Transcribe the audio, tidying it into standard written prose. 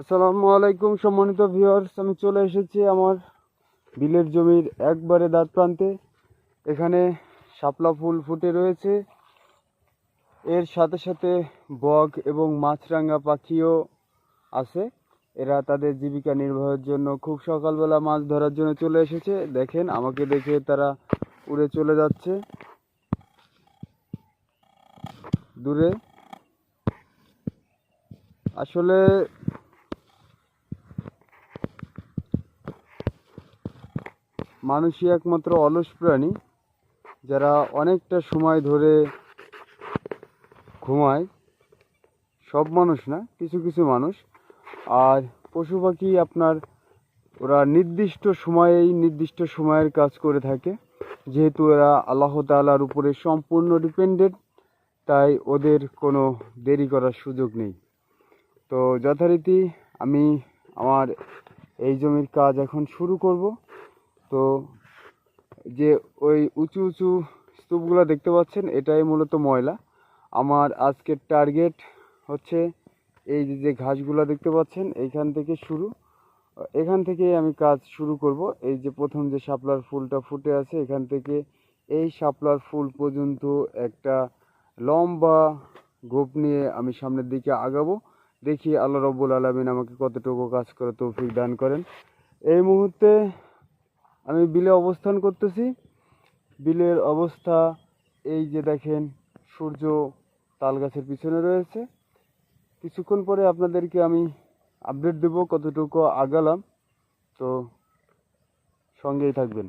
আসসালামু আলাইকুম সম্মানিত ভিউয়ার্স, আমি চলে এসেছি আমার বিলের জমির একবারে দাঁত প্রান্তে। এখানে শাপলা ফুল ফুটে রয়েছে। এর সাথে সাথে বক এবং মাছরাঙা পাখিও আছে। এরা তাদের জীবিকা নির্বাহের জন্য খুব সকালবেলা মাছ ধরার জন্য চলে এসেছে। দেখেন, আমাকে দেখে তারা উড়ে চলে যাচ্ছে দূরে। আসলে মানুষই একমাত্র অলস প্রাণী যারা অনেকটা সময় ধরে ঘুমায়। সব মানুষ না, কিছু কিছু মানুষ। আর পশু পাখি আপনার ওরা নির্দিষ্ট সময়ের কাজ করে থাকে। যেহেতু এরা আল্লাহ তাআলার উপরে সম্পূর্ণ ডিপেন্ডেন্ট, তাই ওদের কোনো দেরি করার সুযোগ নেই। তো যথারীতি আমি আমার এই জমির কাজ এখন শুরু করব। তো যে ওই উঁচু উঁচু স্তূপগুলো দেখতে পাচ্ছেন, এটাই মূলত ময়লা। আমার আজকের টার্গেট হচ্ছে এই যে ঘাসগুলো দেখতে পাচ্ছেন, এখান থেকে আমি কাজ শুরু করব। এই যে প্রথম যে শাপলার ফুলটা ফুটে আছে, এখান থেকে এই শাপলার ফুল পর্যন্ত একটা লম্বা গোপ নিয়ে আমি সামনের দিকে আগাবো। দেখি আল্লাহ রব্বুল আলামিন আমাকে কতটুকু কাজ করে তৌফিক দান করেন। এই মুহূর্তে আমি বিলে অবস্থান করতেছি। বিলের অবস্থা এই যে দেখেন, সূর্য তাল গাছের পিছনে রয়েছে। কিছুক্ষণ পরে আপনাদেরকে আমি আপডেট দেব কতটুকু আগালাম। তো সঙ্গেই থাকবেন।